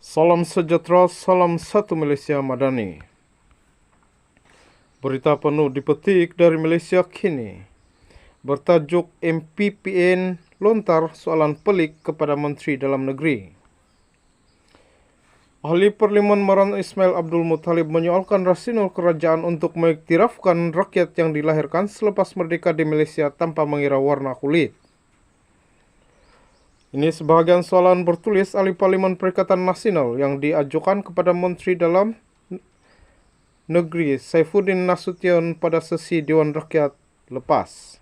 Salam sejahtera, salam satu Malaysia Madani. Berita penuh dipetik dari Malaysia kini. Bertajuk MPPN lontar soalan pelik kepada Menteri Dalam Negeri. Ahli Parlimen Meran Ismail Abdul Muttalib menyoalkan rasional kerajaan untuk mengiktirafkan rakyat yang dilahirkan selepas merdeka di Malaysia tanpa mengira warna kulit. Ini sebahagian soalan bertulis ahli Parlimen Perikatan Nasional yang diajukan kepada Menteri Dalam Negeri Saifuddin Nasution pada sesi Dewan Rakyat lepas.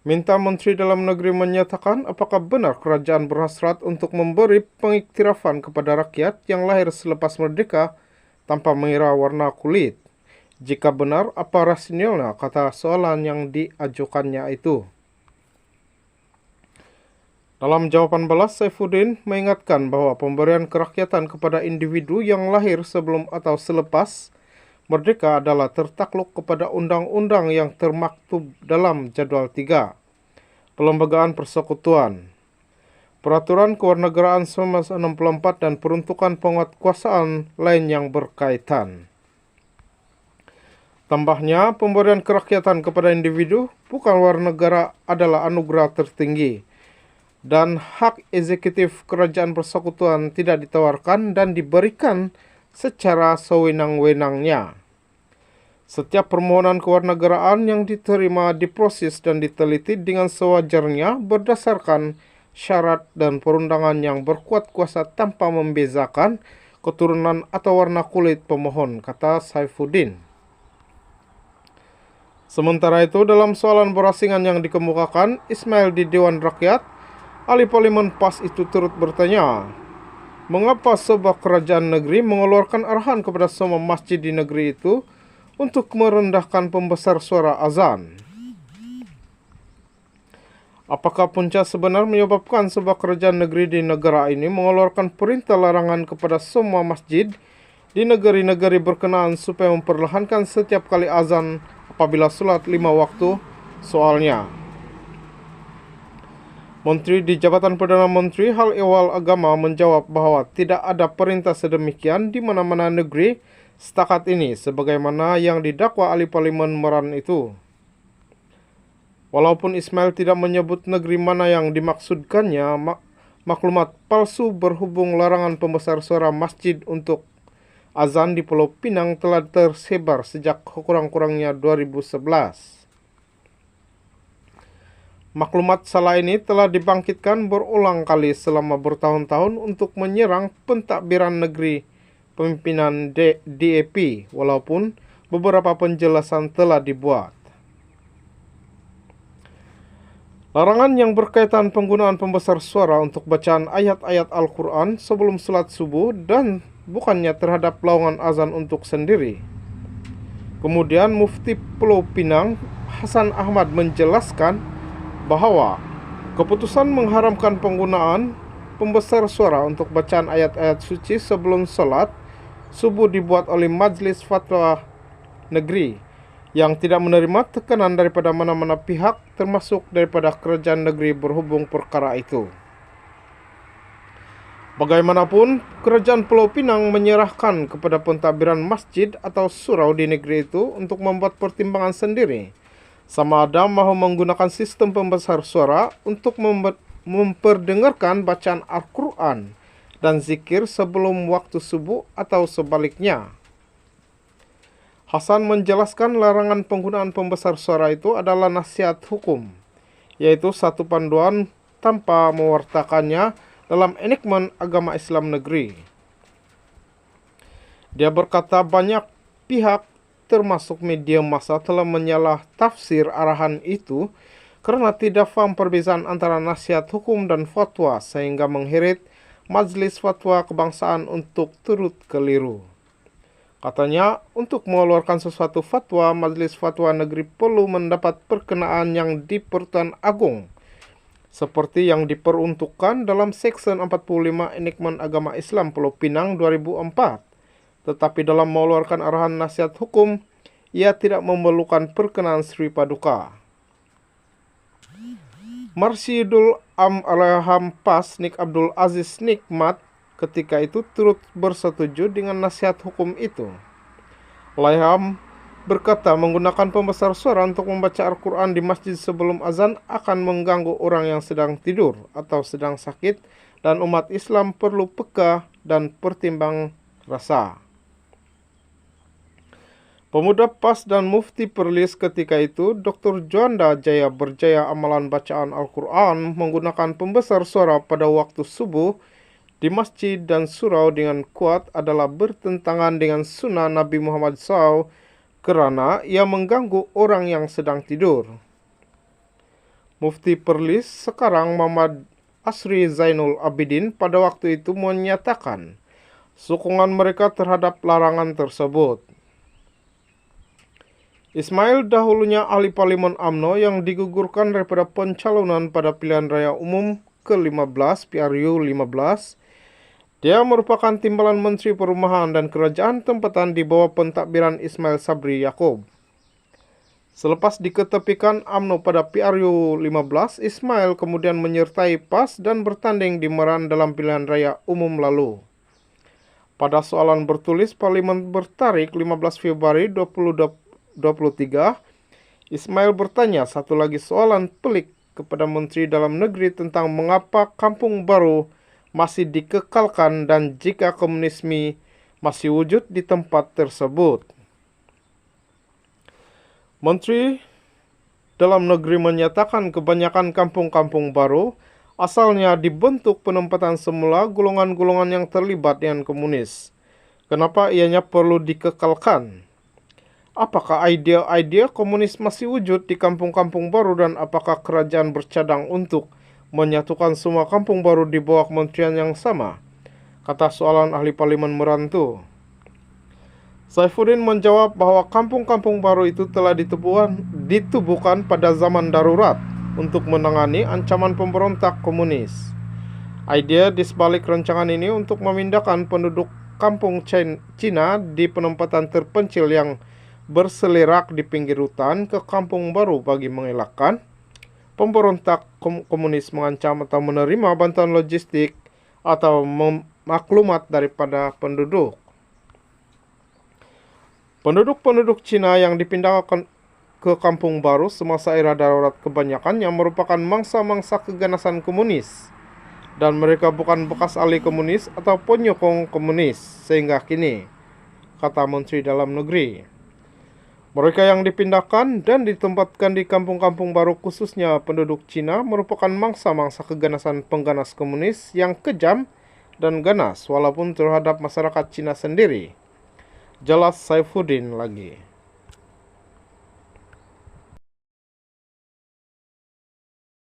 Minta Menteri Dalam Negeri menyatakan apakah benar kerajaan berhasrat untuk memberi pengiktirafan kepada rakyat yang lahir selepas merdeka tanpa mengira warna kulit. Jika benar, apa rasionalnya, kata soalan yang diajukannya itu. Dalam jawaban balas, Saifuddin mengingatkan bahwa pemberian kerakyatan kepada individu yang lahir sebelum atau selepas merdeka adalah tertakluk kepada undang-undang yang termaktub dalam Jadual 3, Pelembagaan Persekutuan, Peraturan Kewarganegaraan 1964 dan peruntukan penguatkuasaan lain yang berkaitan. Tambahnya, pemberian kerakyatan kepada individu bukan warga negara adalah anugerah tertinggi, dan hak eksekutif kerajaan persekutuan tidak ditawarkan dan diberikan secara sewenang-wenangnya. Setiap permohonan kewarganegaraan yang diterima diproses dan diteliti dengan sewajarnya berdasarkan syarat dan perundangan yang berkuat kuasa tanpa membezakan keturunan atau warna kulit pemohon, kata Saifuddin. Sementara itu, dalam soalan berasingan yang dikemukakan Ismail di Dewan Rakyat, ahli Parlimen PAS itu turut bertanya, mengapa sebuah kerajaan negeri mengeluarkan arahan kepada semua masjid di negeri itu untuk merendahkan pembesar suara azan? Apakah punca sebenar menyebabkan sebuah kerajaan negeri di negara ini mengeluarkan perintah larangan kepada semua masjid di negeri-negeri berkenaan supaya memperlahankan setiap kali azan apabila solat 5 waktu? Soalnya, Menteri di Jabatan Perdana Menteri Hal Ehwal Agama menjawab bahwa tidak ada perintah sedemikian di mana-mana negeri setakat ini, sebagaimana yang didakwa ahli Parlimen Meran itu. Walaupun Ismail tidak menyebut negeri mana yang dimaksudkannya, maklumat palsu berhubung larangan pembesar suara masjid untuk azan di Pulau Pinang telah tersebar sejak kurang-kurangnya 2011. Maklumat salah ini telah dibangkitkan berulang kali selama bertahun-tahun untuk menyerang pentadbiran negeri pemimpinan DAP, walaupun beberapa penjelasan telah dibuat. Larangan yang berkaitan penggunaan pembesar suara untuk bacaan ayat-ayat Al-Quran sebelum salat subuh dan bukannya terhadap laungan azan untuk sendiri. Kemudian Mufti Pulau Pinang Hasan Ahmad menjelaskan bahwa keputusan mengharamkan penggunaan pembesar suara untuk bacaan ayat-ayat suci sebelum salat subuh dibuat oleh Majlis Fatwa Negeri yang tidak menerima tekanan daripada mana-mana pihak, termasuk daripada kerajaan negeri berhubung perkara itu. Bagaimanapun, kerajaan Pulau Pinang menyerahkan kepada pentadbiran masjid atau surau di negeri itu untuk membuat pertimbangan sendiri, sama ada mahu menggunakan sistem pembesar suara untuk memperdengarkan bacaan Al-Quran dan zikir sebelum waktu subuh atau sebaliknya. Hasan menjelaskan larangan penggunaan pembesar suara itu adalah nasihat hukum, yaitu satu panduan tanpa mewartakannya dalam enakmen agama Islam negeri. Dia berkata banyak pihak termasuk media massa telah menyalah tafsir arahan itu karena tidak faham perbezaan antara nasihat hukum dan fatwa, sehingga mengheret Majlis Fatwa Kebangsaan untuk turut keliru. Katanya, untuk mengeluarkan sesuatu fatwa, Majlis Fatwa Negeri perlu mendapat perkenaan yang di Pertuan Agung, seperti yang diperuntukkan dalam Seksyen 45 Enakmen Agama Islam Pulau Pinang 2004. Tetapi dalam mengeluarkan arahan nasihat hukum, ia tidak memerlukan perkenaan Sri Paduka. Marsyidul Am Alham PAS Nik Abdul Aziz Nikmat ketika itu turut bersetuju dengan nasihat hukum itu. Laiham berkata menggunakan pembesar suara untuk membaca Al-Quran di masjid sebelum azan akan mengganggu orang yang sedang tidur atau sedang sakit, dan umat Islam perlu peka dan pertimbang rasa. Pemuda PAS dan Mufti Perlis ketika itu, Dr. Juanda Jaya Berjaya amalan bacaan Al-Quran menggunakan pembesar suara pada waktu subuh di masjid dan surau dengan kuat adalah bertentangan dengan sunnah Nabi Muhammad SAW karena ia mengganggu orang yang sedang tidur. Mufti Perlis sekarang Muhammad Asri Zainul Abidin pada waktu itu menyatakan sokongan mereka terhadap larangan tersebut. Ismail dahulunya ahli parlemen UMNO yang digugurkan daripada pencalonan pada pilihan raya umum ke-15 PRU 15. Dia merupakan timbalan Menteri Perumahan dan Kerajaan Tempatan di bawah pentadbiran Ismail Sabri Yaakob. Selepas diketepikan UMNO pada PRU 15, Ismail kemudian menyertai PAS dan bertanding di Meran dalam pilihan raya umum lalu. Pada soalan bertulis Parlimen bertarik 15 Februari 2023, Ismail bertanya satu lagi soalan pelik kepada Menteri Dalam Negeri tentang mengapa kampung baru masih dikekalkan dan jika komunisme masih wujud di tempat tersebut. Menteri Dalam Negeri menyatakan kebanyakan kampung-kampung baru asalnya dibentuk penempatan semula golongan-golongan yang terlibat dengan komunis. Kenapa ianya perlu dikekalkan? Apakah idea-idea komunis masih wujud di kampung-kampung baru dan apakah kerajaan bercadang untuk menyatukan semua kampung baru di bawah kementerian yang sama? Kata soalan ahli parlimen Merantu. Saifuddin menjawab bahwa kampung-kampung baru itu telah ditubuhkan pada zaman darurat untuk menangani ancaman pemberontak komunis. Idea di sebalik rancangan ini untuk memindahkan penduduk kampung Cina di penempatan terpencil yang berselerak di pinggir hutan ke kampung baru bagi mengelakkan pemberontak komunis mengancam atau menerima bantuan logistik atau maklumat daripada penduduk. Penduduk Cina yang dipindahkan ke kampung baru semasa era darurat kebanyakannya merupakan mangsa-mangsa keganasan komunis dan mereka bukan bekas ahli komunis atau penyokong komunis sehingga kini, kata Menteri Dalam Negeri. Mereka yang dipindahkan dan ditempatkan di kampung-kampung baru khususnya penduduk Cina merupakan mangsa-mangsa keganasan pengganas komunis yang kejam dan ganas walaupun terhadap masyarakat Cina sendiri. Jelas Saifuddin lagi.